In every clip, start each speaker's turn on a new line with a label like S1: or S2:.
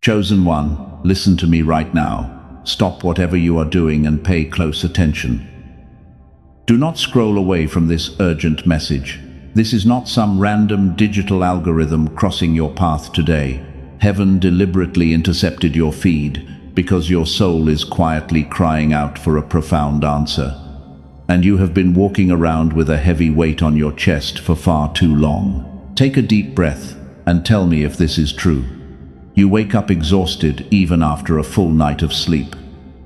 S1: Chosen one, listen to me right now. Stop whatever you are doing and pay close attention. Do not scroll away from this urgent message. This is not some random digital algorithm crossing your path today. Heaven deliberately intercepted your feed because your soul is quietly crying out for a profound answer. And you have been walking around with a heavy weight on your chest for far too long. Take a deep breath and tell me if this is true. You wake up exhausted even after a full night of sleep.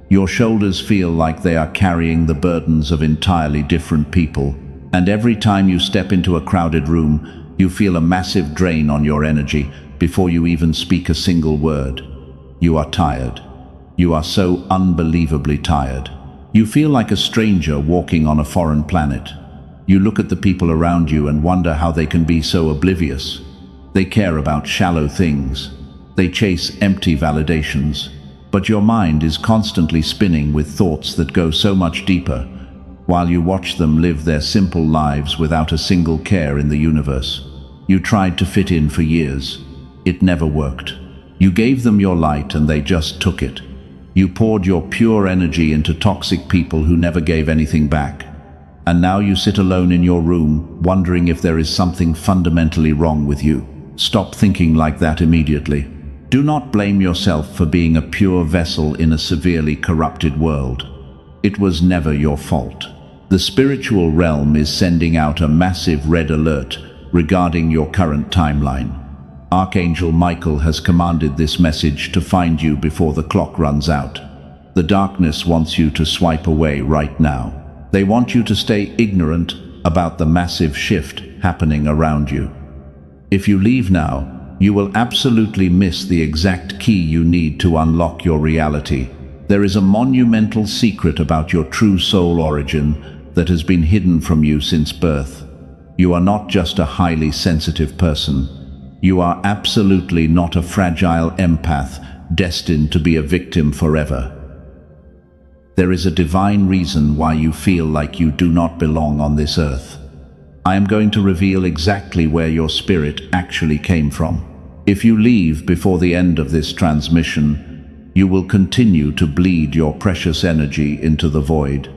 S1: Your shoulders feel like they are carrying the burdens of entirely different people, and every time you step into a crowded room, you feel a massive drain on your energy before you even speak a single word. You are tired. You are so unbelievably tired. You feel like a stranger walking on a foreign planet. You look at the people around you and wonder how they can be so oblivious. They care about shallow things. They chase empty validations. But your mind is constantly spinning with thoughts that go so much deeper, while you watch them live their simple lives without a single care in the universe. You tried to fit in for years. It never worked. You gave them your light and they just took it. You poured your pure energy into toxic people who never gave anything back. And now you sit alone in your room, wondering if there is something fundamentally wrong with you. Stop thinking like that immediately. Do not blame yourself for being a pure vessel in a severely corrupted world. It was never your fault. The spiritual realm is sending out a massive red alert regarding your current timeline. Archangel Michael has commanded this message to find you before the clock runs out. The darkness wants you to swipe away right now. They want you to stay ignorant about the massive shift happening around you. If you leave now, you will absolutely miss the exact key you need to unlock your reality. There is a monumental secret about your true soul origin that has been hidden from you since birth. You are not just a highly sensitive person. You are absolutely not a fragile empath destined to be a victim forever. There is a divine reason why you feel like you do not belong on this earth. I am going to reveal exactly where your spirit actually came from. If you leave before the end of this transmission, you will continue to bleed your precious energy into the void.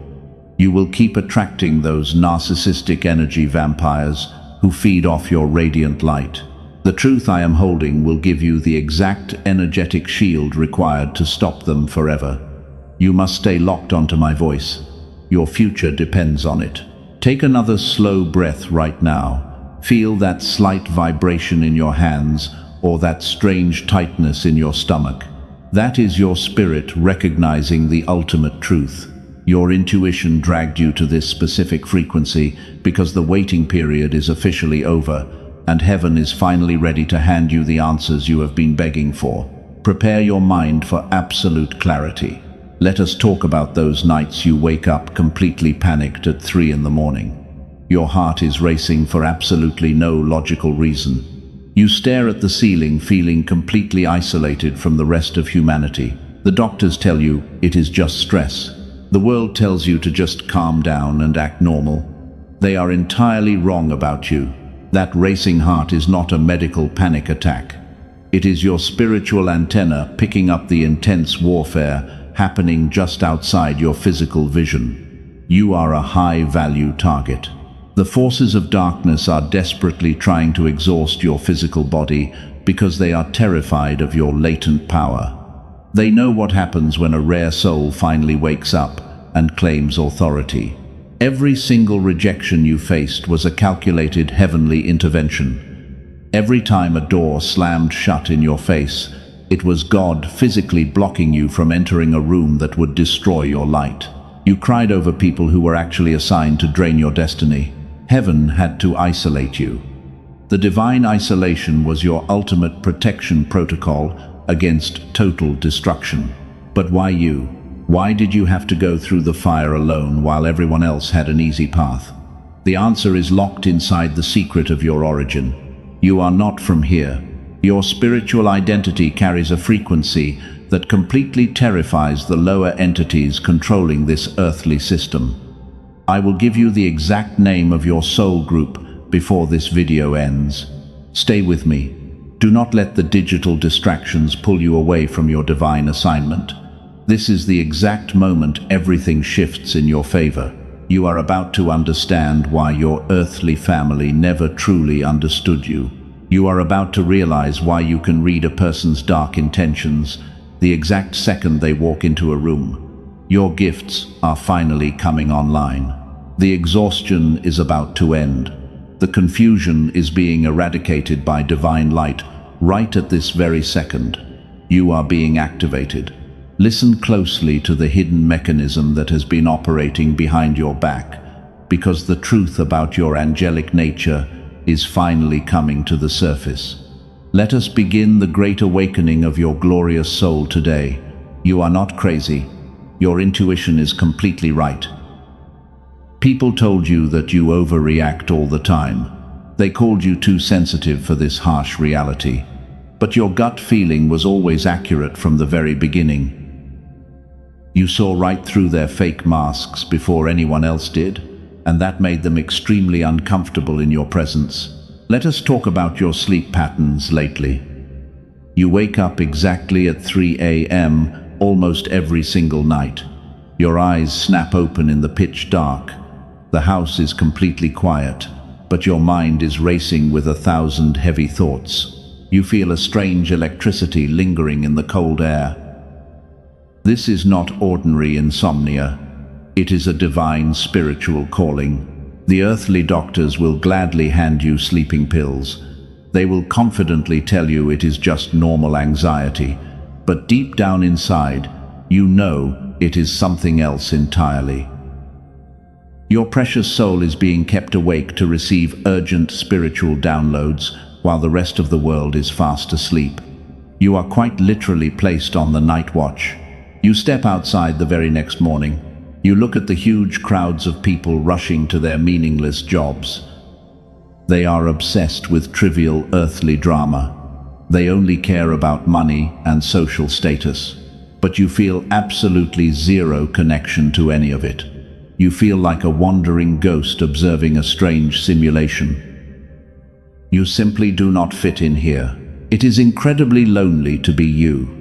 S1: You will keep attracting those narcissistic energy vampires who feed off your radiant light. The truth I am holding will give you the exact energetic shield required to stop them forever. You must stay locked onto my voice. Your future depends on it. Take another slow breath right now. Feel that slight vibration in your hands or that strange tightness in your stomach. That is your spirit recognizing the ultimate truth. Your intuition dragged you to this specific frequency because the waiting period is officially over, and heaven is finally ready to hand you the answers you have been begging for. Prepare your mind for absolute clarity. Let us talk about those nights you wake up completely panicked at 3 in the morning. Your heart is racing for absolutely no logical reason. You stare at the ceiling feeling completely isolated from the rest of humanity. The doctors tell you it is just stress. The world tells you to just calm down and act normal. They are entirely wrong about you. That racing heart is not a medical panic attack. It is your spiritual antenna picking up the intense warfare happening just outside your physical vision. You are a high-value target. The forces of darkness are desperately trying to exhaust your physical body because they are terrified of your latent power. They know what happens when a rare soul finally wakes up and claims authority. Every single rejection you faced was a calculated heavenly intervention. Every time a door slammed shut in your face, it was God physically blocking you from entering a room that would destroy your light. You cried over people who were actually assigned to drain your destiny. Heaven had to isolate you. The divine isolation was your ultimate protection protocol against total destruction. But why you? Why did you have to go through the fire alone while everyone else had an easy path? The answer is locked inside the secret of your origin. You are not from here. Your spiritual identity carries a frequency that completely terrifies the lower entities controlling this earthly system. I will give you the exact name of your soul group before this video ends. Stay with me. Do not let the digital distractions pull you away from your divine assignment. This is the exact moment everything shifts in your favor. You are about to understand why your earthly family never truly understood you. You are about to realize why you can read a person's dark intentions the exact second they walk into a room. Your gifts are finally coming online. The exhaustion is about to end. The confusion is being eradicated by divine light right at this very second. You are being activated. Listen closely to the hidden mechanism that has been operating behind your back, because the truth about your angelic nature is finally coming to the surface. Let us begin the great awakening of your glorious soul today. You are not crazy. Your intuition is completely right. People told you that you overreact all the time. They called you too sensitive for this harsh reality. But your gut feeling was always accurate from the very beginning. You saw right through their fake masks before anyone else did, and that made them extremely uncomfortable in your presence. Let us talk about your sleep patterns lately. You wake up exactly at 3 a.m. almost every single night. Your eyes snap open in the pitch dark. The house is completely quiet, but your mind is racing with 1,000 heavy thoughts. You feel a strange electricity lingering in the cold air. This is not ordinary insomnia. It is a divine spiritual calling. The earthly doctors will gladly hand you sleeping pills. They will confidently tell you it is just normal anxiety, but deep down inside, you know it is something else entirely. Your precious soul is being kept awake to receive urgent spiritual downloads while the rest of the world is fast asleep. You are quite literally placed on the night watch. You step outside the very next morning. You look at the huge crowds of people rushing to their meaningless jobs. They are obsessed with trivial earthly drama. They only care about money and social status. But you feel absolutely zero connection to any of it. You feel like a wandering ghost observing a strange simulation. You simply do not fit in here. It is incredibly lonely to be you.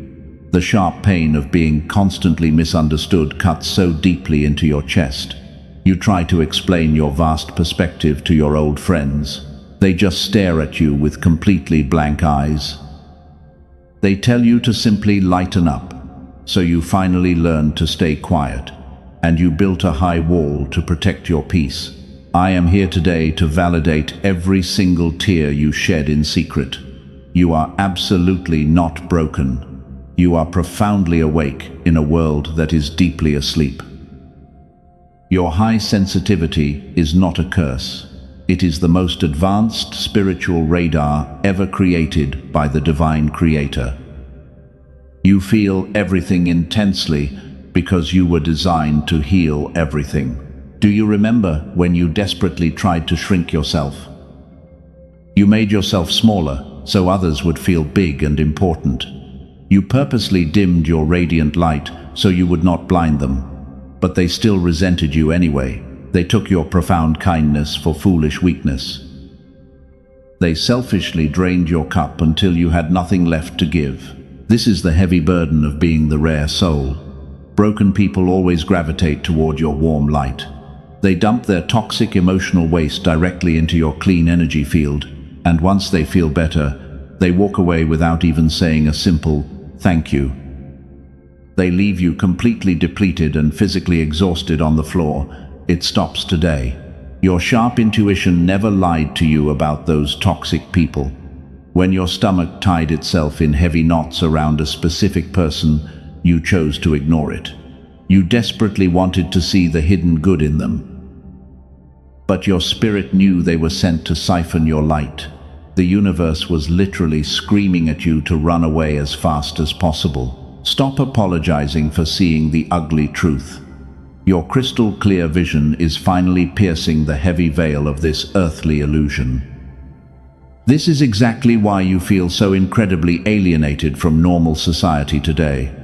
S1: The sharp pain of being constantly misunderstood cuts so deeply into your chest. You try to explain your vast perspective to your old friends. They just stare at you with completely blank eyes. They tell you to simply lighten up, so you finally learn to stay quiet, and you built a high wall to protect your peace. I am here today to validate every single tear you shed in secret. You are absolutely not broken. You are profoundly awake in a world that is deeply asleep. Your high sensitivity is not a curse. It is the most advanced spiritual radar ever created by the divine creator. You feel everything intensely because you were designed to heal everything. Do you remember when you desperately tried to shrink yourself? You made yourself smaller so others would feel big and important. You purposely dimmed your radiant light so you would not blind them, but they still resented you anyway. They took your profound kindness for foolish weakness. They selfishly drained your cup until you had nothing left to give. This is the heavy burden of being the rare soul. Broken people always gravitate toward your warm light. They dump their toxic emotional waste directly into your clean energy field, and once they feel better, they walk away without even saying a simple thank you. They leave you completely depleted and physically exhausted on the floor. It stops today. Your sharp intuition never lied to you about those toxic people. When your stomach tied itself in heavy knots around a specific person, you chose to ignore it. You desperately wanted to see the hidden good in them. But your spirit knew they were sent to siphon your light. The universe was literally screaming at you to run away as fast as possible. Stop apologizing for seeing the ugly truth. Your crystal clear vision is finally piercing the heavy veil of this earthly illusion. This is exactly why you feel so incredibly alienated from normal society today.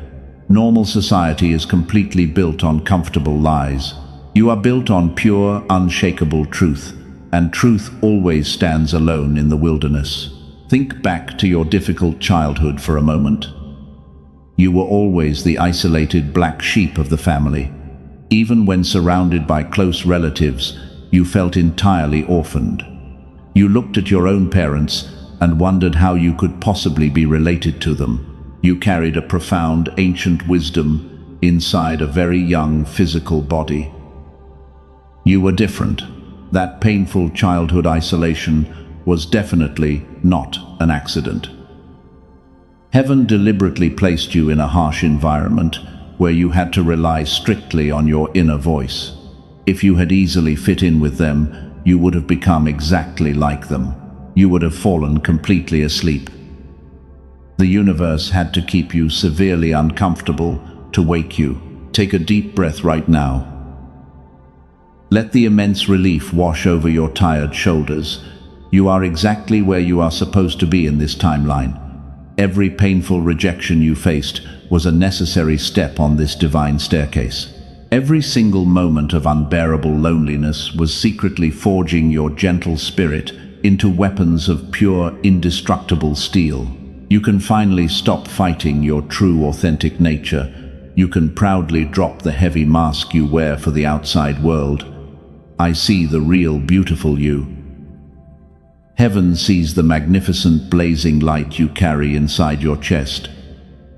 S1: Normal society is completely built on comfortable lies. You are built on pure, unshakable truth, and truth always stands alone in the wilderness. Think back to your difficult childhood for a moment. You were always the isolated black sheep of the family. Even when surrounded by close relatives, you felt entirely orphaned. You looked at your own parents and wondered how you could possibly be related to them. You carried a profound, ancient wisdom inside a very young physical body. You were different. That painful childhood isolation was definitely not an accident. Heaven deliberately placed you in a harsh environment where you had to rely strictly on your inner voice. If you had easily fit in with them, you would have become exactly like them. You would have fallen completely asleep. The universe had to keep you severely uncomfortable to wake you. Take a deep breath right now. Let the immense relief wash over your tired shoulders. You are exactly where you are supposed to be in this timeline. Every painful rejection you faced was a necessary step on this divine staircase. Every single moment of unbearable loneliness was secretly forging your gentle spirit into weapons of pure, indestructible steel. You can finally stop fighting your true, authentic nature. You can proudly drop the heavy mask you wear for the outside world. I see the real, beautiful you. Heaven sees the magnificent blazing light you carry inside your chest,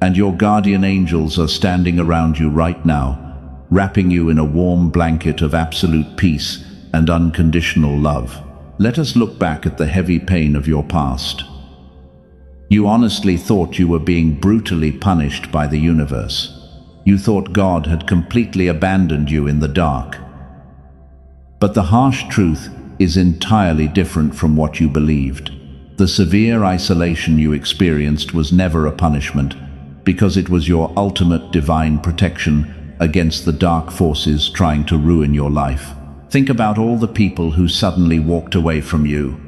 S1: and your guardian angels are standing around you right now, wrapping you in a warm blanket of absolute peace and unconditional love. Let us look back at the heavy pain of your past. You honestly thought you were being brutally punished by the universe. You thought God had completely abandoned you in the dark. But the harsh truth is entirely different from what you believed. The severe isolation you experienced was never a punishment, because it was your ultimate divine protection against the dark forces trying to ruin your life. Think about all the people who suddenly walked away from you.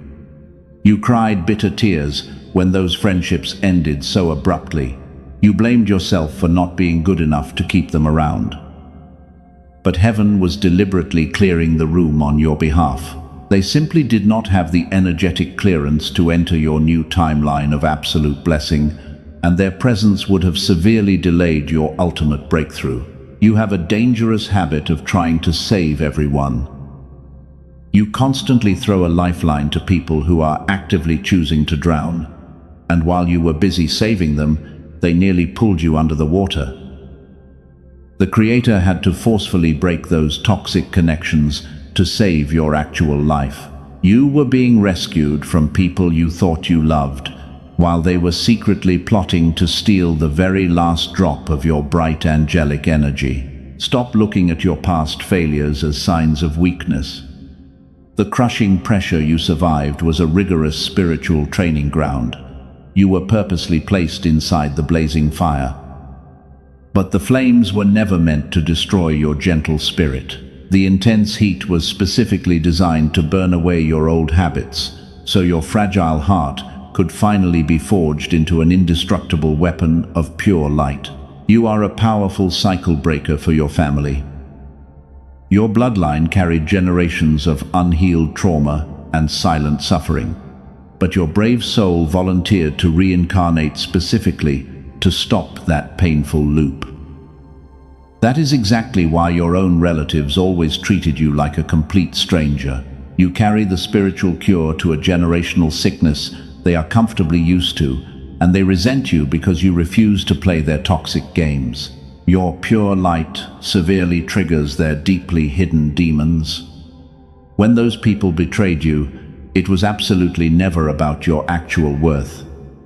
S1: You cried bitter tears when those friendships ended so abruptly. You blamed yourself for not being good enough to keep them around. But heaven was deliberately clearing the room on your behalf. They simply did not have the energetic clearance to enter your new timeline of absolute blessing, and their presence would have severely delayed your ultimate breakthrough. You have a dangerous habit of trying to save everyone. You constantly throw a lifeline to people who are actively choosing to drown, and while you were busy saving them, they nearly pulled you under the water. The Creator had to forcefully break those toxic connections to save your actual life. You were being rescued from people you thought you loved, while they were secretly plotting to steal the very last drop of your bright angelic energy. Stop looking at your past failures as signs of weakness. The crushing pressure you survived was a rigorous spiritual training ground. You were purposely placed inside the blazing fire. But the flames were never meant to destroy your gentle spirit. The intense heat was specifically designed to burn away your old habits, so your fragile heart could finally be forged into an indestructible weapon of pure light. You are a powerful cycle breaker for your family. Your bloodline carried generations of unhealed trauma and silent suffering, but your brave soul volunteered to reincarnate specifically to stop that painful loop. That is exactly why your own relatives always treated you like a complete stranger. You carry the spiritual cure to a generational sickness they are comfortably used to, and they resent you because you refuse to play their toxic games. Your pure light severely triggers their deeply hidden demons. When those people betrayed you, it was absolutely never about your actual worth.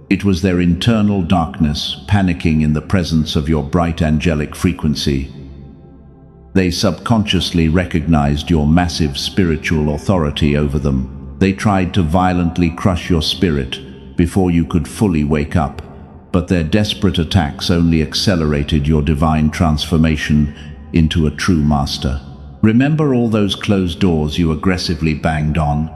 S1: It was their internal darkness panicking in the presence of your bright angelic frequency. They subconsciously recognized your massive spiritual authority over them. They tried to violently crush your spirit before you could fully wake up, but their desperate attacks only accelerated your divine transformation into a true master. Remember all those closed doors you aggressively banged on?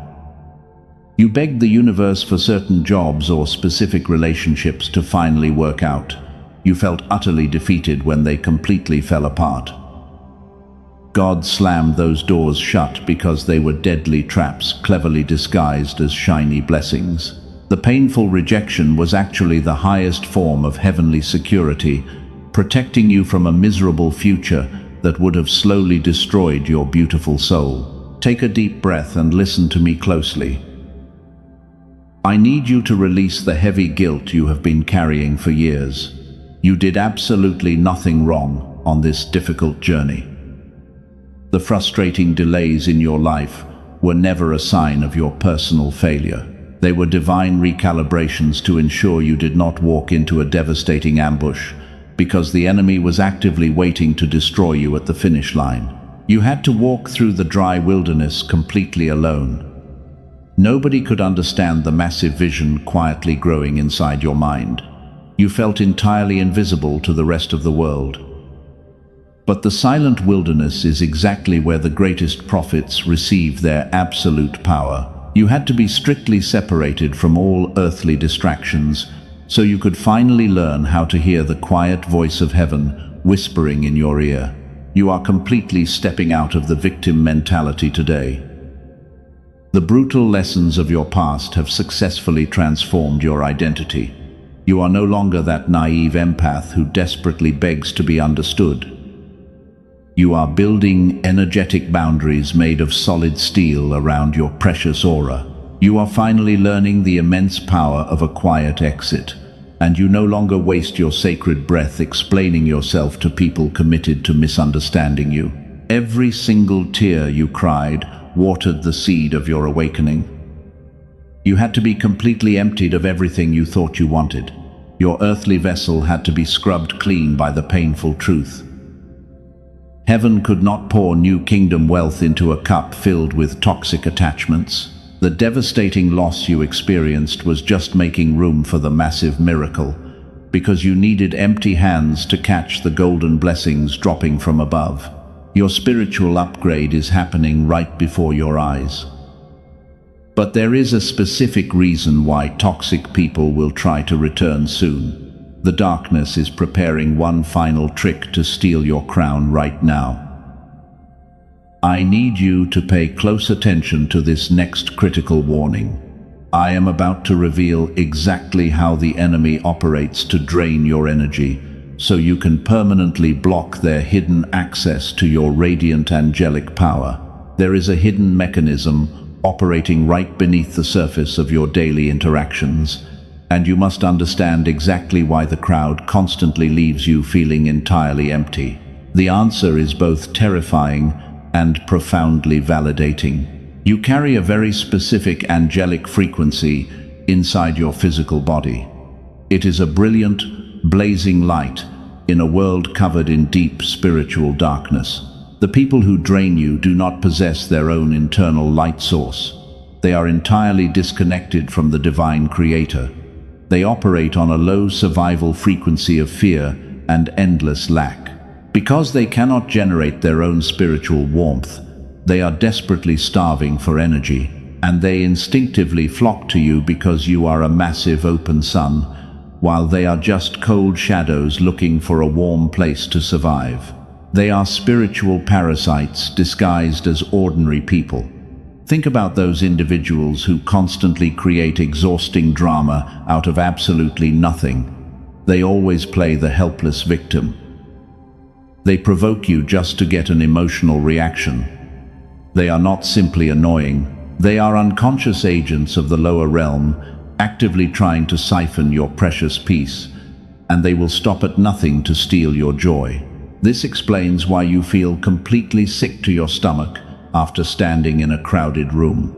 S1: You begged the universe for certain jobs or specific relationships to finally work out. You felt utterly defeated when they completely fell apart. God slammed those doors shut because they were deadly traps cleverly disguised as shiny blessings. The painful rejection was actually the highest form of heavenly security, protecting you from a miserable future that would have slowly destroyed your beautiful soul. Take a deep breath and listen to me closely. I need you to release the heavy guilt you have been carrying for years. You did absolutely nothing wrong on this difficult journey. The frustrating delays in your life were never a sign of your personal failure. They were divine recalibrations to ensure you did not walk into a devastating ambush, because the enemy was actively waiting to destroy you at the finish line. You had to walk through the dry wilderness completely alone. Nobody could understand the massive vision quietly growing inside your mind. You felt entirely invisible to the rest of the world. But the silent wilderness is exactly where the greatest prophets receive their absolute power. You had to be strictly separated from all earthly distractions, so you could finally learn how to hear the quiet voice of heaven whispering in your ear. You are completely stepping out of the victim mentality today. The brutal lessons of your past have successfully transformed your identity. You are no longer that naive empath who desperately begs to be understood. You are building energetic boundaries made of solid steel around your precious aura. You are finally learning the immense power of a quiet exit, and you no longer waste your sacred breath explaining yourself to people committed to misunderstanding you. Every single tear you cried watered the seed of your awakening. You had to be completely emptied of everything you thought you wanted. Your earthly vessel had to be scrubbed clean by the painful truth. Heaven could not pour new kingdom wealth into a cup filled with toxic attachments. The devastating loss you experienced was just making room for the massive miracle, because you needed empty hands to catch the golden blessings dropping from above. Your spiritual upgrade is happening right before your eyes. But there is a specific reason why toxic people will try to return soon. The darkness is preparing one final trick to steal your crown right now. I need you to pay close attention to this next critical warning. I am about to reveal exactly how the enemy operates to drain your energy, so you can permanently block their hidden access to your radiant angelic power. There is a hidden mechanism operating right beneath the surface of your daily interactions, and you must understand exactly why the crowd constantly leaves you feeling entirely empty. The answer is both terrifying and profoundly validating. You carry a very specific angelic frequency inside your physical body. It is a brilliant, blazing light in a world covered in deep spiritual darkness. The people who drain you do not possess their own internal light source. They are entirely disconnected from the divine creator. They operate on a low survival frequency of fear and endless lack. Because they cannot generate their own spiritual warmth, they are desperately starving for energy, and they instinctively flock to you because you are a massive open sun, while they are just cold shadows looking for a warm place to survive. They are spiritual parasites disguised as ordinary people. Think about those individuals who constantly create exhausting drama out of absolutely nothing. They always play the helpless victim. They provoke you just to get an emotional reaction. They are not simply annoying. They are unconscious agents of the lower realm, actively trying to siphon your precious peace, and they will stop at nothing to steal your joy. This explains why you feel completely sick to your stomach after standing in a crowded room.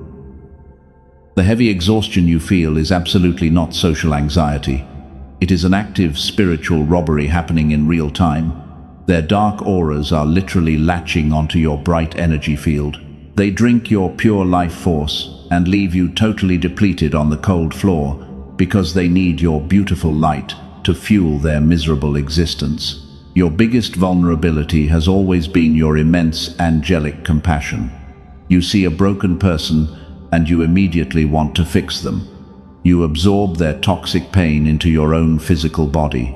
S1: The heavy exhaustion you feel is absolutely not social anxiety. It is an active spiritual robbery happening in real time. Their dark auras are literally latching onto your bright energy field. They drink your pure life force and leave you totally depleted on the cold floor because they need your beautiful light to fuel their miserable existence. Your biggest vulnerability has always been your immense angelic compassion. You see a broken person and you immediately want to fix them. You absorb their toxic pain into your own physical body.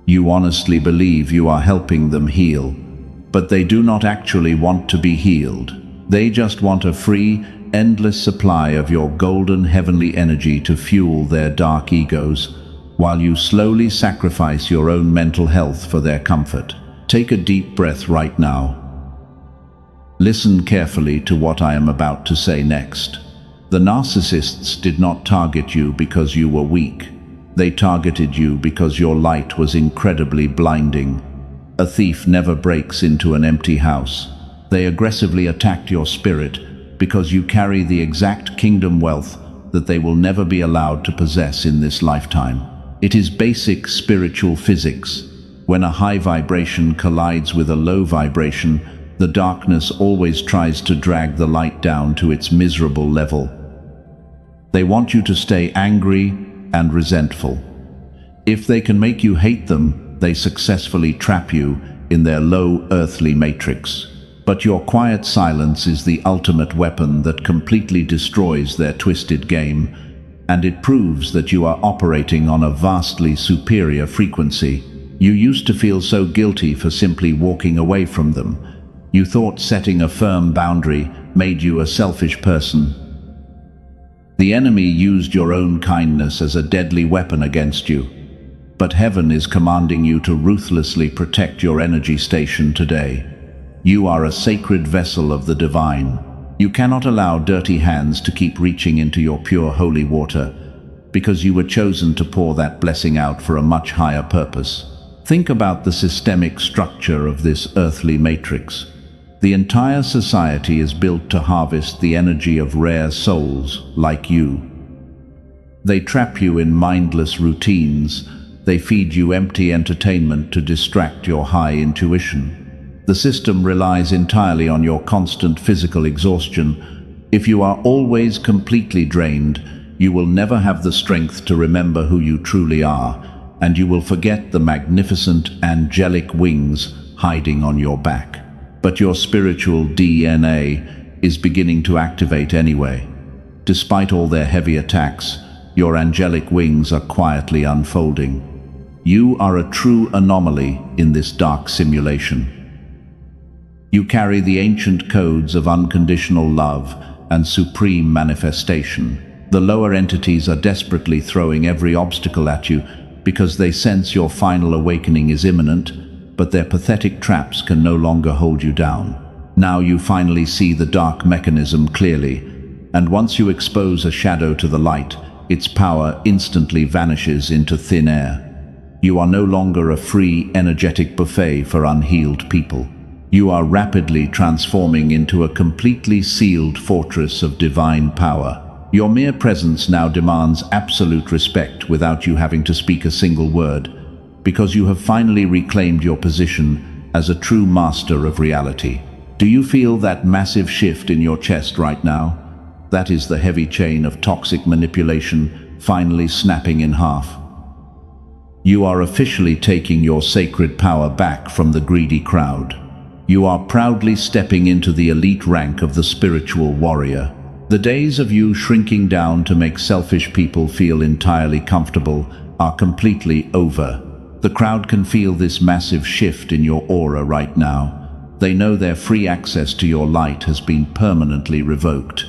S1: You honestly believe you are helping them heal, but they do not actually want to be healed. They just want a free, endless supply of your golden heavenly energy to fuel their dark egos, while you slowly sacrifice your own mental health for their comfort. Take a deep breath right now. Listen carefully to what I am about to say next. The narcissists did not target you because you were weak. They targeted you because your light was incredibly blinding. A thief never breaks into an empty house. They aggressively attacked your spirit because you carry the exact kingdom wealth that they will never be allowed to possess in this lifetime. It is basic spiritual physics. When a high vibration collides with a low vibration, the darkness always tries to drag the light down to its miserable level. They want you to stay angry and resentful. If they can make you hate them, they successfully trap you in their low earthly matrix. But your quiet silence is the ultimate weapon that completely destroys their twisted game, and it proves that you are operating on a vastly superior frequency. You used to feel so guilty for simply walking away from them. You thought setting a firm boundary made you a selfish person. The enemy used your own kindness as a deadly weapon against you. But heaven is commanding you to ruthlessly protect your energy station today. You are a sacred vessel of the divine. You cannot allow dirty hands to keep reaching into your pure holy water, because you were chosen to pour that blessing out for a much higher purpose. Think about the systemic structure of this earthly matrix. The entire society is built to harvest the energy of rare souls like you. They trap you in mindless routines. They feed you empty entertainment to distract your high intuition. The system relies entirely on your constant physical exhaustion. If you are always completely drained, you will never have the strength to remember who you truly are, and you will forget the magnificent angelic wings hiding on your back. But your spiritual DNA is beginning to activate anyway. Despite all their heavy attacks, your angelic wings are quietly unfolding. You are a true anomaly in this dark simulation. You carry the ancient codes of unconditional love and supreme manifestation. The lower entities are desperately throwing every obstacle at you because they sense your final awakening is imminent, but their pathetic traps can no longer hold you down. Now you finally see the dark mechanism clearly, and once you expose a shadow to the light, its power instantly vanishes into thin air. You are no longer a free, energetic buffet for unhealed people. You are rapidly transforming into a completely sealed fortress of divine power. Your mere presence now demands absolute respect without you having to speak a single word, because you have finally reclaimed your position as a true master of reality. Do you feel that massive shift in your chest right now? That is the heavy chain of toxic manipulation finally snapping in half. You are officially taking your sacred power back from the greedy crowd. You are proudly stepping into the elite rank of the spiritual warrior. The days of you shrinking down to make selfish people feel entirely comfortable are completely over. The crowd can feel this massive shift in your aura right now. They know their free access to your light has been permanently revoked.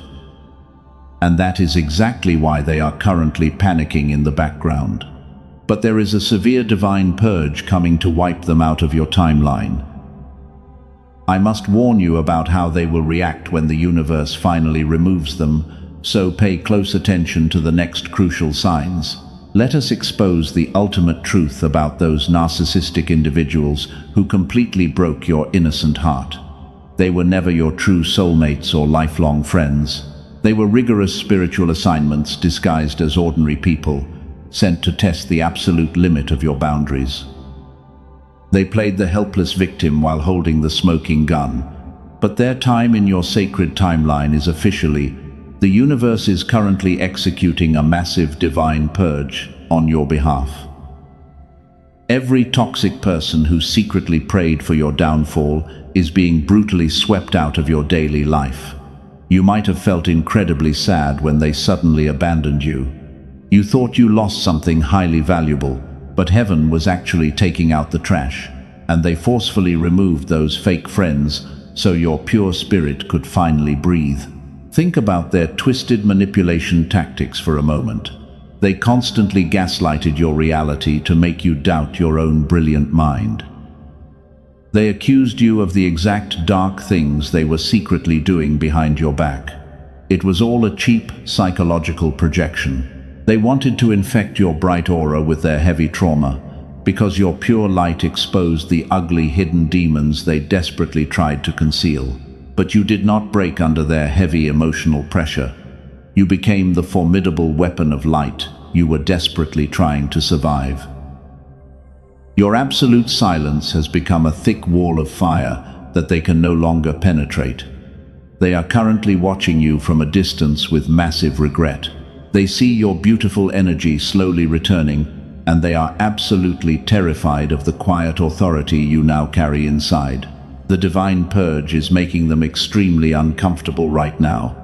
S1: And that is exactly why they are currently panicking in the background. But there is a severe divine purge coming to wipe them out of your timeline. I must warn you about how they will react when the universe finally removes them, so pay close attention to the next crucial signs. Let us expose the ultimate truth about those narcissistic individuals who completely broke your innocent heart. They were never your true soulmates or lifelong friends. They were rigorous spiritual assignments disguised as ordinary people, sent to test the absolute limit of your boundaries. They played the helpless victim while holding the smoking gun, but their time in your sacred timeline is officially. The universe is currently executing a massive divine purge on your behalf. Every toxic person who secretly prayed for your downfall is being brutally swept out of your daily life. You might have felt incredibly sad when they suddenly abandoned you. You thought you lost something highly valuable, but heaven was actually taking out the trash, and they forcefully removed those fake friends so your pure spirit could finally breathe. Think about their twisted manipulation tactics for a moment. They constantly gaslighted your reality to make you doubt your own brilliant mind. They accused you of the exact dark things they were secretly doing behind your back. It was all a cheap psychological projection. They wanted to infect your bright aura with their heavy trauma, because your pure light exposed the ugly hidden demons they desperately tried to conceal. But you did not break under their heavy emotional pressure. You became the formidable weapon of light you were desperately trying to survive. Your absolute silence has become a thick wall of fire that they can no longer penetrate. They are currently watching you from a distance with massive regret. They see your beautiful energy slowly returning, and they are absolutely terrified of the quiet authority you now carry inside. The divine purge is making them extremely uncomfortable right now.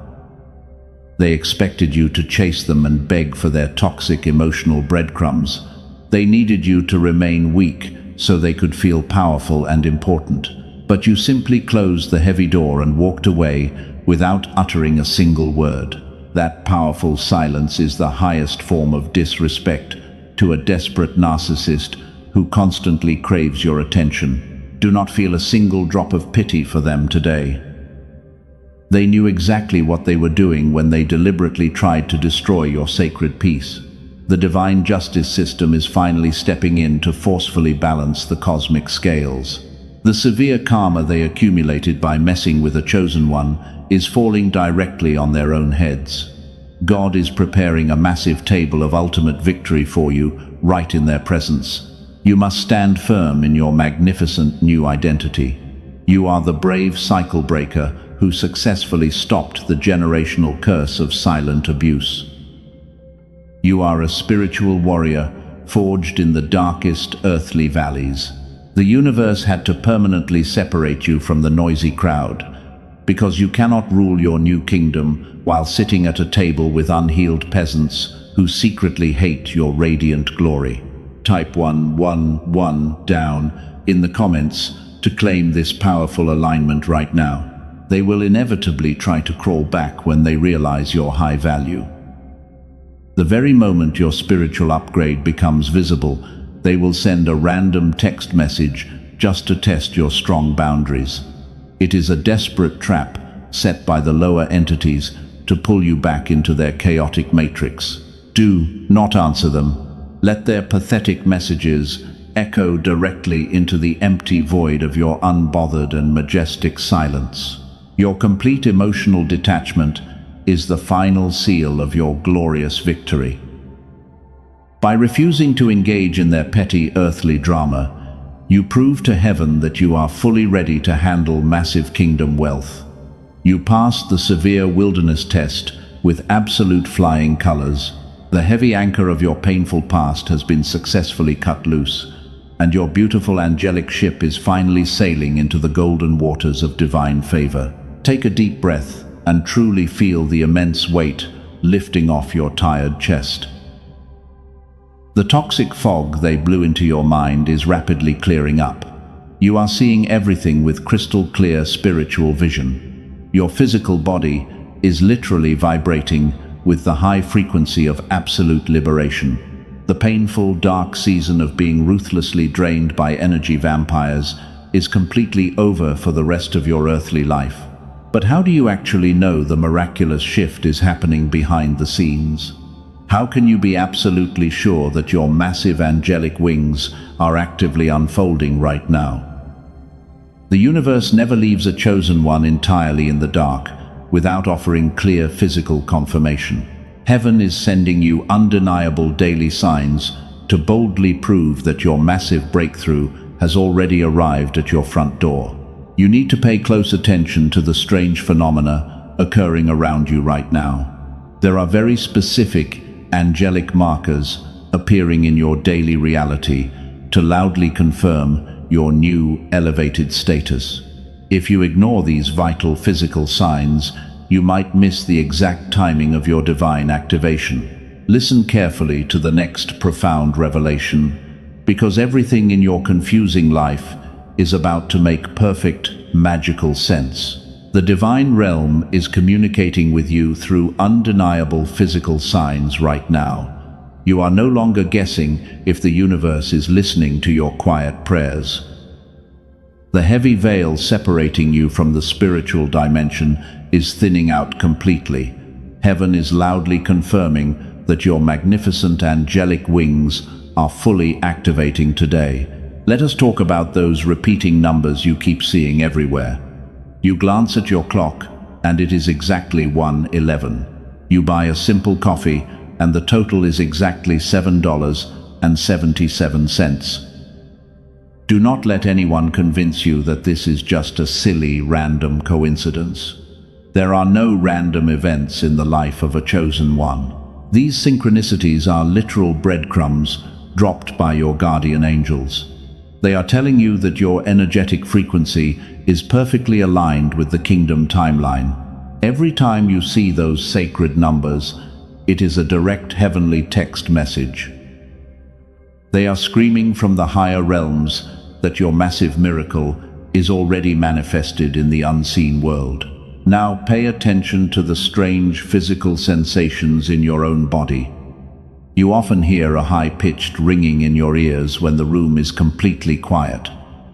S1: They expected you to chase them and beg for their toxic emotional breadcrumbs. They needed you to remain weak so they could feel powerful and important. But you simply closed the heavy door and walked away without uttering a single word. That powerful silence is the highest form of disrespect to a desperate narcissist who constantly craves your attention. Do not feel a single drop of pity for them today. They knew exactly what they were doing when they deliberately tried to destroy your sacred peace. The divine justice system is finally stepping in to forcefully balance the cosmic scales. The severe karma they accumulated by messing with a chosen one is falling directly on their own heads. God is preparing a massive table of ultimate victory for you right in their presence. You must stand firm in your magnificent new identity. You are the brave cycle breaker who successfully stopped the generational curse of silent abuse. You are a spiritual warrior forged in the darkest earthly valleys. The universe had to permanently separate you from the noisy crowd, because you cannot rule your new kingdom while sitting at a table with unhealed peasants who secretly hate your radiant glory. Type 111 down in the comments to claim this powerful alignment right now. They will inevitably try to crawl back when they realize your high value. The very moment your spiritual upgrade becomes visible, they will send a random text message just to test your strong boundaries. It is a desperate trap set by the lower entities to pull you back into their chaotic matrix. Do not answer them. Let their pathetic messages echo directly into the empty void of your unbothered and majestic silence. Your complete emotional detachment is the final seal of your glorious victory. By refusing to engage in their petty earthly drama, you prove to heaven that you are fully ready to handle massive kingdom wealth. You passed the severe wilderness test with absolute flying colors. The heavy anchor of your painful past has been successfully cut loose, and your beautiful angelic ship is finally sailing into the golden waters of divine favor. Take a deep breath and truly feel the immense weight lifting off your tired chest. The toxic fog they blew into your mind is rapidly clearing up. You are seeing everything with crystal clear spiritual vision. Your physical body is literally vibrating with the high frequency of absolute liberation. The painful, dark season of being ruthlessly drained by energy vampires is completely over for the rest of your earthly life. But how do you actually know the miraculous shift is happening behind the scenes? How can you be absolutely sure that your massive angelic wings are actively unfolding right now? The universe never leaves a chosen one entirely in the dark without offering clear physical confirmation. Heaven is sending you undeniable daily signs to boldly prove that your massive breakthrough has already arrived at your front door. You need to pay close attention to the strange phenomena occurring around you right now. There are very specific angelic markers appearing in your daily reality to loudly confirm your new elevated status. If you ignore these vital physical signs, you might miss the exact timing of your divine activation. Listen carefully to the next profound revelation, because everything in your confusing life is about to make perfect, magical sense. The divine realm is communicating with you through undeniable physical signs right now. You are no longer guessing if the universe is listening to your quiet prayers. The heavy veil separating you from the spiritual dimension is thinning out completely. Heaven is loudly confirming that your magnificent angelic wings are fully activating today. Let us talk about those repeating numbers you keep seeing everywhere. You glance at your clock, and it is exactly 1:11. You buy a simple coffee, and the total is exactly $7.77. Do not let anyone convince you that this is just a silly, random coincidence. There are no random events in the life of a chosen one. These synchronicities are literal breadcrumbs dropped by your guardian angels. They are telling you that your energetic frequency is perfectly aligned with the kingdom timeline. Every time you see those sacred numbers, it is a direct heavenly text message. They are screaming from the higher realms that your massive miracle is already manifested in the unseen world. Now pay attention to the strange physical sensations in your own body. You often hear a high-pitched ringing in your ears when the room is completely quiet.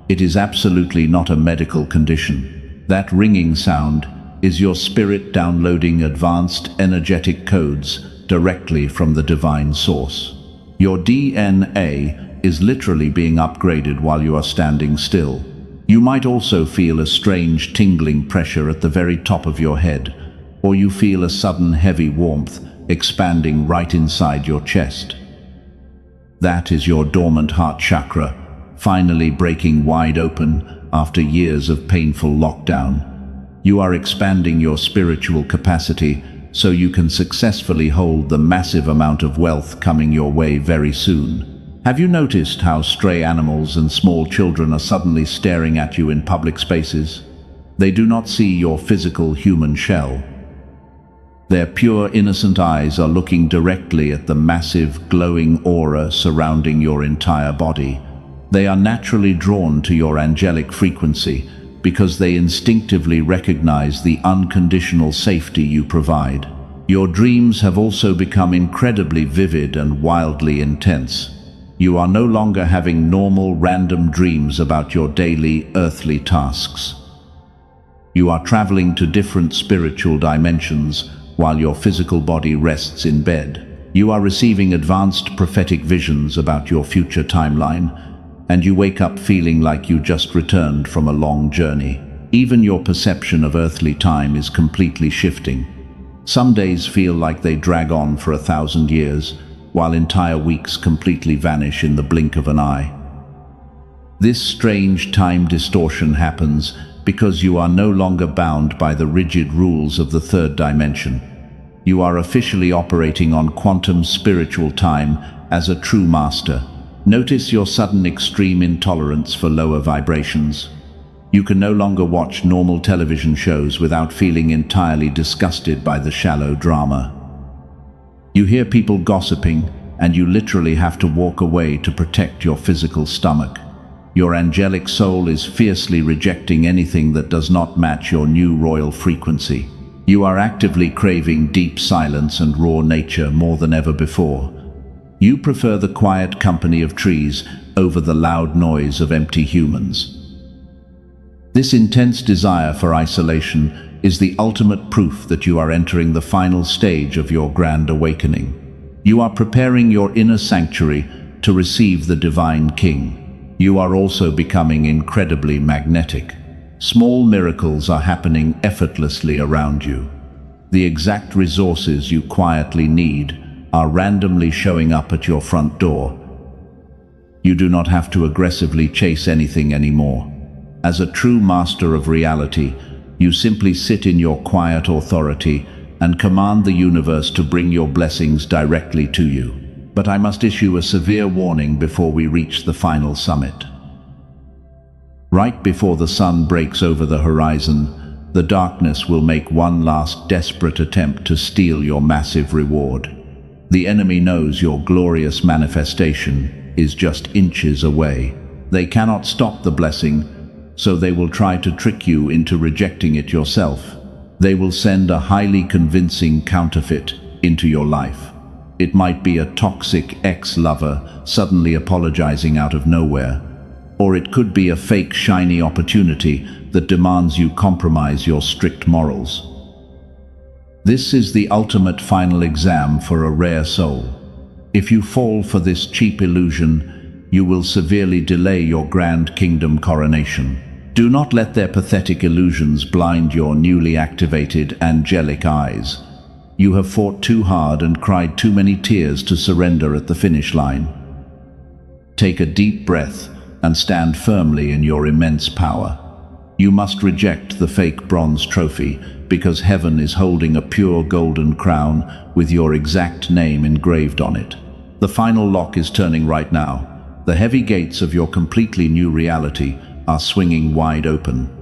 S1: It is absolutely not a medical condition. That ringing sound is your spirit downloading advanced energetic codes directly from the divine source. Your DNA is literally being upgraded while you are standing still. You might also feel a strange tingling pressure at the very top of your head, or you feel a sudden heavy warmth expanding right inside your chest. That is your dormant heart chakra, finally breaking wide open after years of painful lockdown. You are expanding your spiritual capacity so you can successfully hold the massive amount of wealth coming your way very soon. Have you noticed how stray animals and small children are suddenly staring at you in public spaces? They do not see your physical human shell. Their pure, innocent eyes are looking directly at the massive, glowing aura surrounding your entire body. They are naturally drawn to your angelic frequency because they instinctively recognize the unconditional safety you provide. Your dreams have also become incredibly vivid and wildly intense. You are no longer having normal, random dreams about your daily, earthly tasks. You are traveling to different spiritual dimensions while your physical body rests in bed. You are receiving advanced prophetic visions about your future timeline, and you wake up feeling like you just returned from a long journey. Even your perception of earthly time is completely shifting. Some days feel like they drag on for 1,000 years, while entire weeks completely vanish in the blink of an eye. This strange time distortion happens because you are no longer bound by the rigid rules of the third dimension. You are officially operating on quantum spiritual time as a true master. Notice your sudden extreme intolerance for lower vibrations. You can no longer watch normal television shows without feeling entirely disgusted by the shallow drama. You hear people gossiping, and you literally have to walk away to protect your physical stomach. Your angelic soul is fiercely rejecting anything that does not match your new royal frequency. You are actively craving deep silence and raw nature more than ever before. You prefer the quiet company of trees over the loud noise of empty humans. This intense desire for isolation is the ultimate proof that you are entering the final stage of your grand awakening. You are preparing your inner sanctuary to receive the divine king. You are also becoming incredibly magnetic. Small miracles are happening effortlessly around you. The exact resources you quietly need are randomly showing up at your front door. You do not have to aggressively chase anything anymore. As a true master of reality, you simply sit in your quiet authority and command the universe to bring your blessings directly to you. But I must issue a severe warning before we reach the final summit. Right before the sun breaks over the horizon, the darkness will make one last desperate attempt to steal your massive reward. The enemy knows your glorious manifestation is just inches away. They cannot stop the blessing, so they will try to trick you into rejecting it yourself. They will send a highly convincing counterfeit into your life. It might be a toxic ex-lover suddenly apologizing out of nowhere, or it could be a fake shiny opportunity that demands you compromise your strict morals. This is the ultimate final exam for a rare soul. If you fall for this cheap illusion, you will severely delay your grand kingdom coronation. Do not let their pathetic illusions blind your newly activated angelic eyes. You have fought too hard and cried too many tears to surrender at the finish line. Take a deep breath and stand firmly in your immense power. You must reject the fake bronze trophy, because heaven is holding a pure golden crown with your exact name engraved on it. The final lock is turning right now. The heavy gates of your completely new reality are swinging wide open.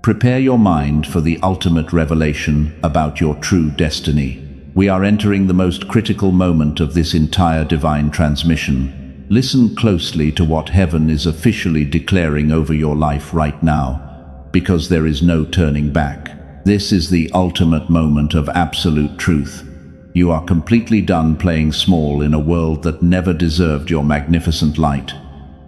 S1: Prepare your mind for the ultimate revelation about your true destiny. We are entering the most critical moment of this entire divine transmission. Listen closely to what heaven is officially declaring over your life right now, because there is no turning back. This is the ultimate moment of absolute truth. You are completely done playing small in a world that never deserved your magnificent light.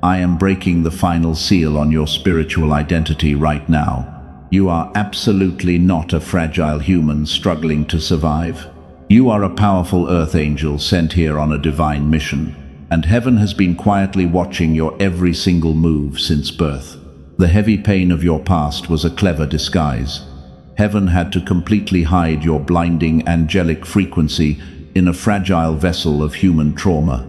S1: I am breaking the final seal on your spiritual identity right now. You are absolutely not a fragile human struggling to survive. You are a powerful earth angel sent here on a divine mission, and heaven has been quietly watching your every single move since birth. The heavy pain of your past was a clever disguise. Heaven had to completely hide your blinding angelic frequency in a fragile vessel of human trauma.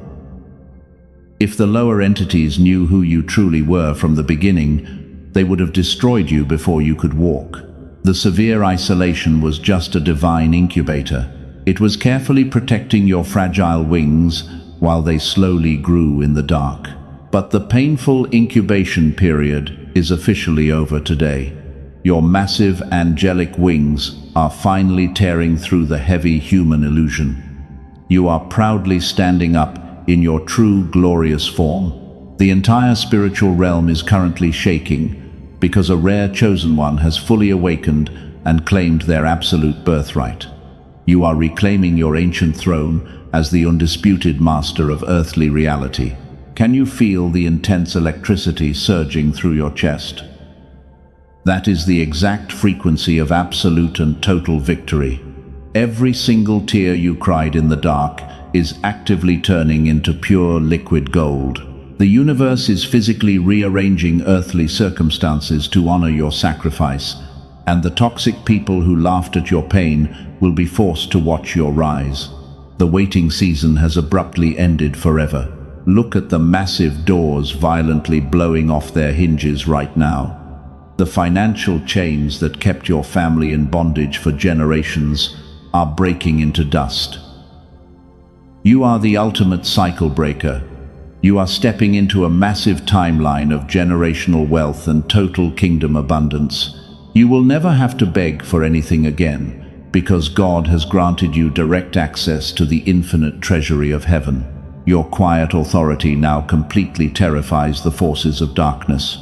S1: If the lower entities knew who you truly were from the beginning, they would have destroyed you before you could walk. The severe isolation was just a divine incubator. It was carefully protecting your fragile wings while they slowly grew in the dark. But the painful incubation period is officially over today. Your massive angelic wings are finally tearing through the heavy human illusion. You are proudly standing up in your true glorious form. The entire spiritual realm is currently shaking because a rare chosen one has fully awakened and claimed their absolute birthright. You are reclaiming your ancient throne as the undisputed master of earthly reality. Can you feel the intense electricity surging through your chest? That is the exact frequency of absolute and total victory. Every single tear you cried in the dark is actively turning into pure liquid gold. The universe is physically rearranging earthly circumstances to honor your sacrifice, and the toxic people who laughed at your pain will be forced to watch your rise. The waiting season has abruptly ended forever. Look at the massive doors violently blowing off their hinges right now. The financial chains that kept your family in bondage for generations are breaking into dust. You are the ultimate cycle breaker. You are stepping into a massive timeline of generational wealth and total kingdom abundance. You will never have to beg for anything again, because God has granted you direct access to the infinite treasury of heaven. Your quiet authority now completely terrifies the forces of darkness.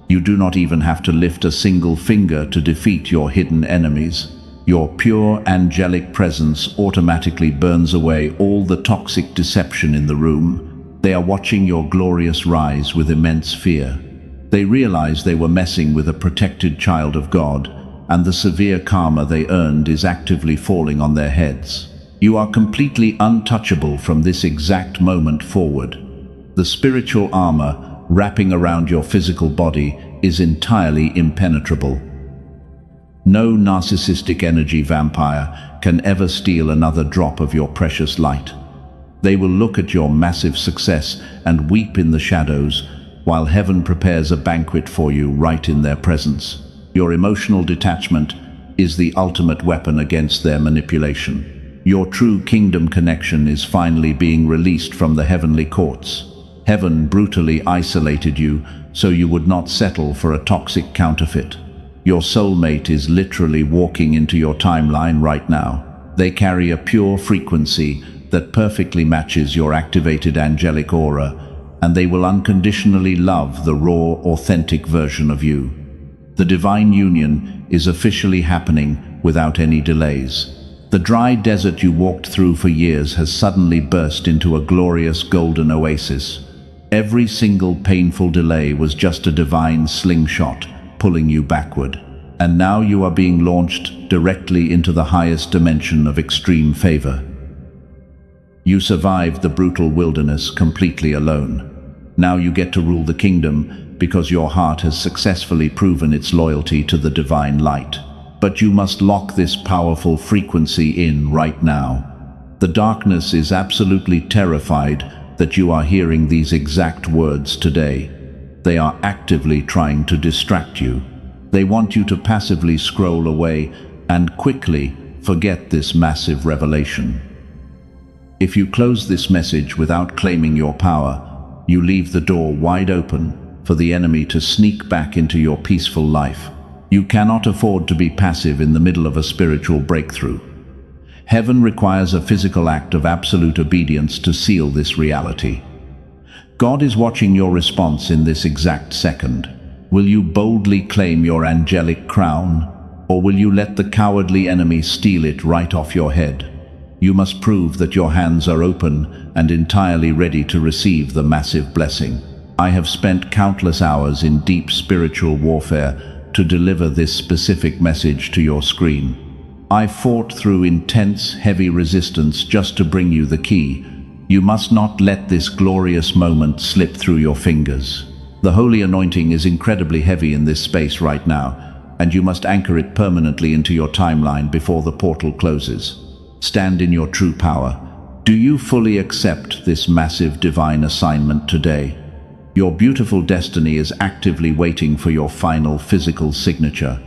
S1: You do not even have to lift a single finger to defeat your hidden enemies. Your pure angelic presence automatically burns away all the toxic deception in the room. They are watching your glorious rise with immense fear. They realize they were messing with a protected child of God, and the severe karma they earned is actively falling on their heads. You are completely untouchable from this exact moment forward. The spiritual armor wrapping around your physical body is entirely impenetrable. No narcissistic energy vampire can ever steal another drop of your precious light. They will look at your massive success and weep in the shadows, while heaven prepares a banquet for you right in their presence. Your emotional detachment is the ultimate weapon against their manipulation. Your true kingdom connection is finally being released from the heavenly courts. Heaven brutally isolated you so you would not settle for a toxic counterfeit. Your soulmate is literally walking into your timeline right now. They carry a pure frequency that perfectly matches your activated angelic aura, and they will unconditionally love the raw, authentic version of you. The divine union is officially happening without any delays. The dry desert you walked through for years has suddenly burst into a glorious golden oasis. Every single painful delay was just a divine slingshot pulling you backward. And now you are being launched directly into the highest dimension of extreme favor. You survived the brutal wilderness completely alone. Now you get to rule the kingdom because your heart has successfully proven its loyalty to the divine light. But you must lock this powerful frequency in right now. The darkness is absolutely terrified that you are hearing these exact words today. They are actively trying to distract you. They want you to passively scroll away and quickly forget this massive revelation. If you close this message without claiming your power, you leave the door wide open for the enemy to sneak back into your peaceful life. You cannot afford to be passive in the middle of a spiritual breakthrough. Heaven requires a physical act of absolute obedience to seal this reality. God is watching your response in this exact second. Will you boldly claim your angelic crown, or will you let the cowardly enemy steal it right off your head? You must prove that your hands are open and entirely ready to receive the massive blessing. I have spent countless hours in deep spiritual warfare to deliver this specific message to your screen. I fought through intense, heavy resistance just to bring you the key. You must not let this glorious moment slip through your fingers. The holy anointing is incredibly heavy in this space right now, and you must anchor it permanently into your timeline before the portal closes. Stand in your true power. Do you fully accept this massive divine assignment today? Your beautiful destiny is actively waiting for your final physical signature.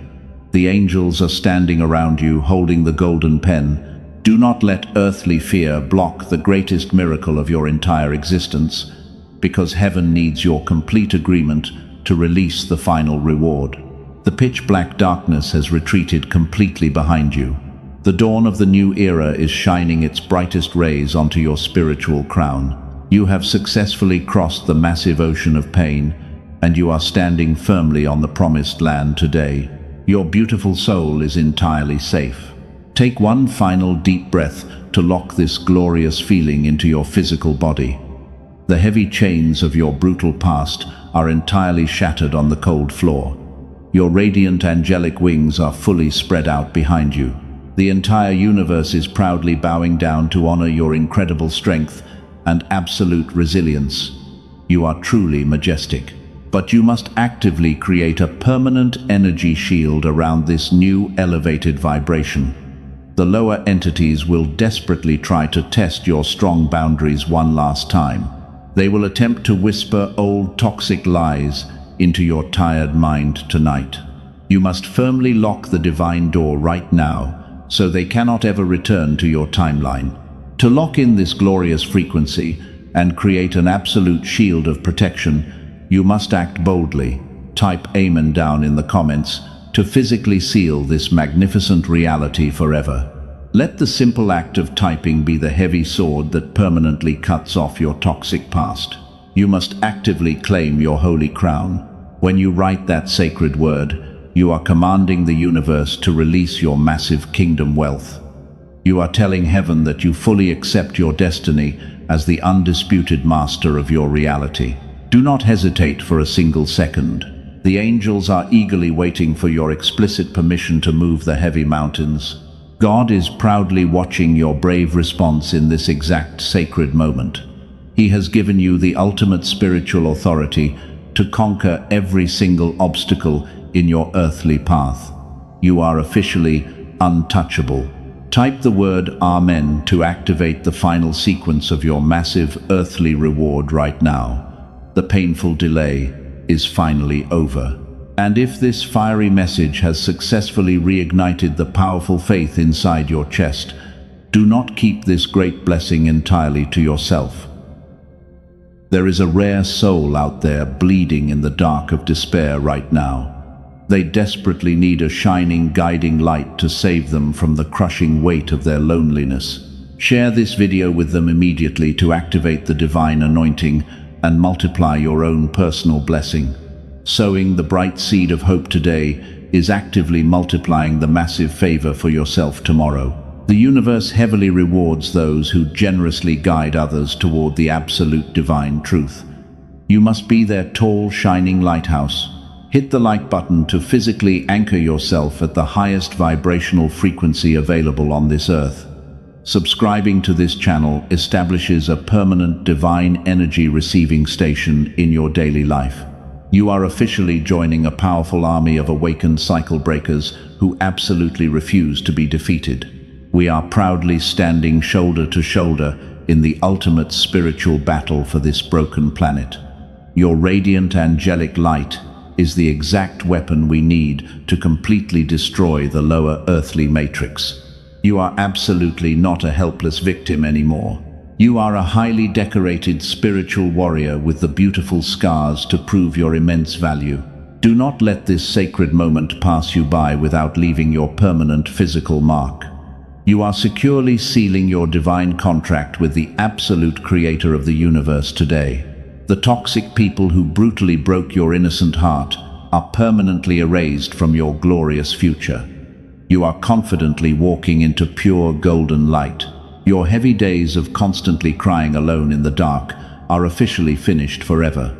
S1: The angels are standing around you, holding the golden pen. Do not let earthly fear block the greatest miracle of your entire existence, because heaven needs your complete agreement to release the final reward. The pitch-black darkness has retreated completely behind you. The dawn of the new era is shining its brightest rays onto your spiritual crown. You have successfully crossed the massive ocean of pain, and you are standing firmly on the promised land today. Your beautiful soul is entirely safe. Take one final deep breath to lock this glorious feeling into your physical body. The heavy chains of your brutal past are entirely shattered on the cold floor. Your radiant angelic wings are fully spread out behind you. The entire universe is proudly bowing down to honor your incredible strength and absolute resilience. You are truly majestic. But you must actively create a permanent energy shield around this new elevated vibration. The lower entities will desperately try to test your strong boundaries one last time. They will attempt to whisper old toxic lies into your tired mind tonight. You must firmly lock the divine door right now, so they cannot ever return to your timeline. To lock in this glorious frequency and create an absolute shield of protection, you must act boldly. Type Amen down in the comments to physically seal this magnificent reality forever. Let the simple act of typing be the heavy sword that permanently cuts off your toxic past. You must actively claim your holy crown. When you write that sacred word, you are commanding the universe to release your massive kingdom wealth. You are telling heaven that you fully accept your destiny as the undisputed master of your reality. Do not hesitate for a single second. The angels are eagerly waiting for your explicit permission to move the heavy mountains. God is proudly watching your brave response in this exact sacred moment. He has given you the ultimate spiritual authority to conquer every single obstacle in your earthly path. You are officially untouchable. Type the word Amen to activate the final sequence of your massive earthly reward right now. The painful delay is finally over. And if this fiery message has successfully reignited the powerful faith inside your chest, do not keep this great blessing entirely to yourself. There is a rare soul out there bleeding in the dark of despair right now. They desperately need a shining, guiding light to save them from the crushing weight of their loneliness. Share this video with them immediately to activate the divine anointing and multiply your own personal blessing. Sowing the bright seed of hope today is actively multiplying the massive favor for yourself tomorrow. The universe heavily rewards those who generously guide others toward the absolute divine truth. You must be their tall, shining lighthouse. Hit the like button to physically anchor yourself at the highest vibrational frequency available on this earth. Subscribing to this channel establishes a permanent divine energy receiving station in your daily life. You are officially joining a powerful army of awakened cycle breakers who absolutely refuse to be defeated. We are proudly standing shoulder to shoulder in the ultimate spiritual battle for this broken planet. Your radiant angelic light is the exact weapon we need to completely destroy the lower earthly matrix. You are absolutely not a helpless victim anymore. You are a highly decorated spiritual warrior with the beautiful scars to prove your immense value. Do not let this sacred moment pass you by without leaving your permanent physical mark. You are securely sealing your divine contract with the absolute creator of the universe today. The toxic people who brutally broke your innocent heart are permanently erased from your glorious future. You are confidently walking into pure golden light. Your heavy days of constantly crying alone in the dark are officially finished forever.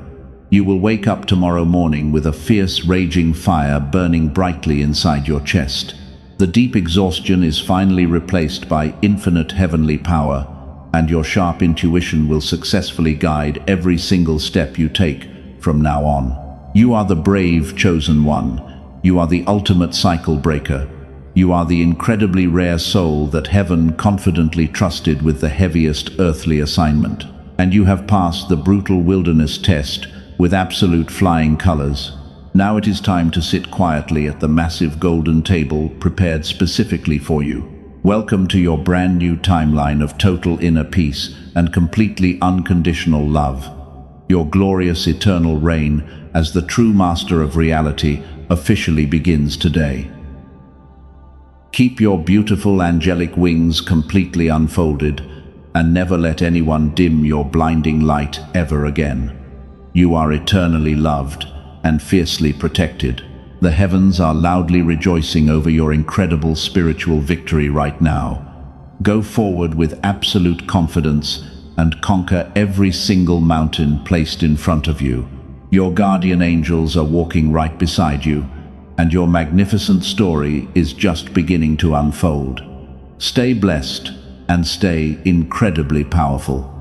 S1: You will wake up tomorrow morning with a fierce, raging fire burning brightly inside your chest. The deep exhaustion is finally replaced by infinite heavenly power, and your sharp intuition will successfully guide every single step you take from now on. You are the brave chosen one. You are the ultimate cycle breaker. You are the incredibly rare soul that heaven confidently trusted with the heaviest earthly assignment. And you have passed the brutal wilderness test with absolute flying colors. Now it is time to sit quietly at the massive golden table prepared specifically for you. Welcome to your brand new timeline of total inner peace and completely unconditional love. Your glorious eternal reign as the true master of reality officially begins today. Keep your beautiful angelic wings completely unfolded and never let anyone dim your blinding light ever again. You are eternally loved and fiercely protected. The heavens are loudly rejoicing over your incredible spiritual victory right now. Go forward with absolute confidence and conquer every single mountain placed in front of you. Your guardian angels are walking right beside you, and your magnificent story is just beginning to unfold. Stay blessed and stay incredibly powerful.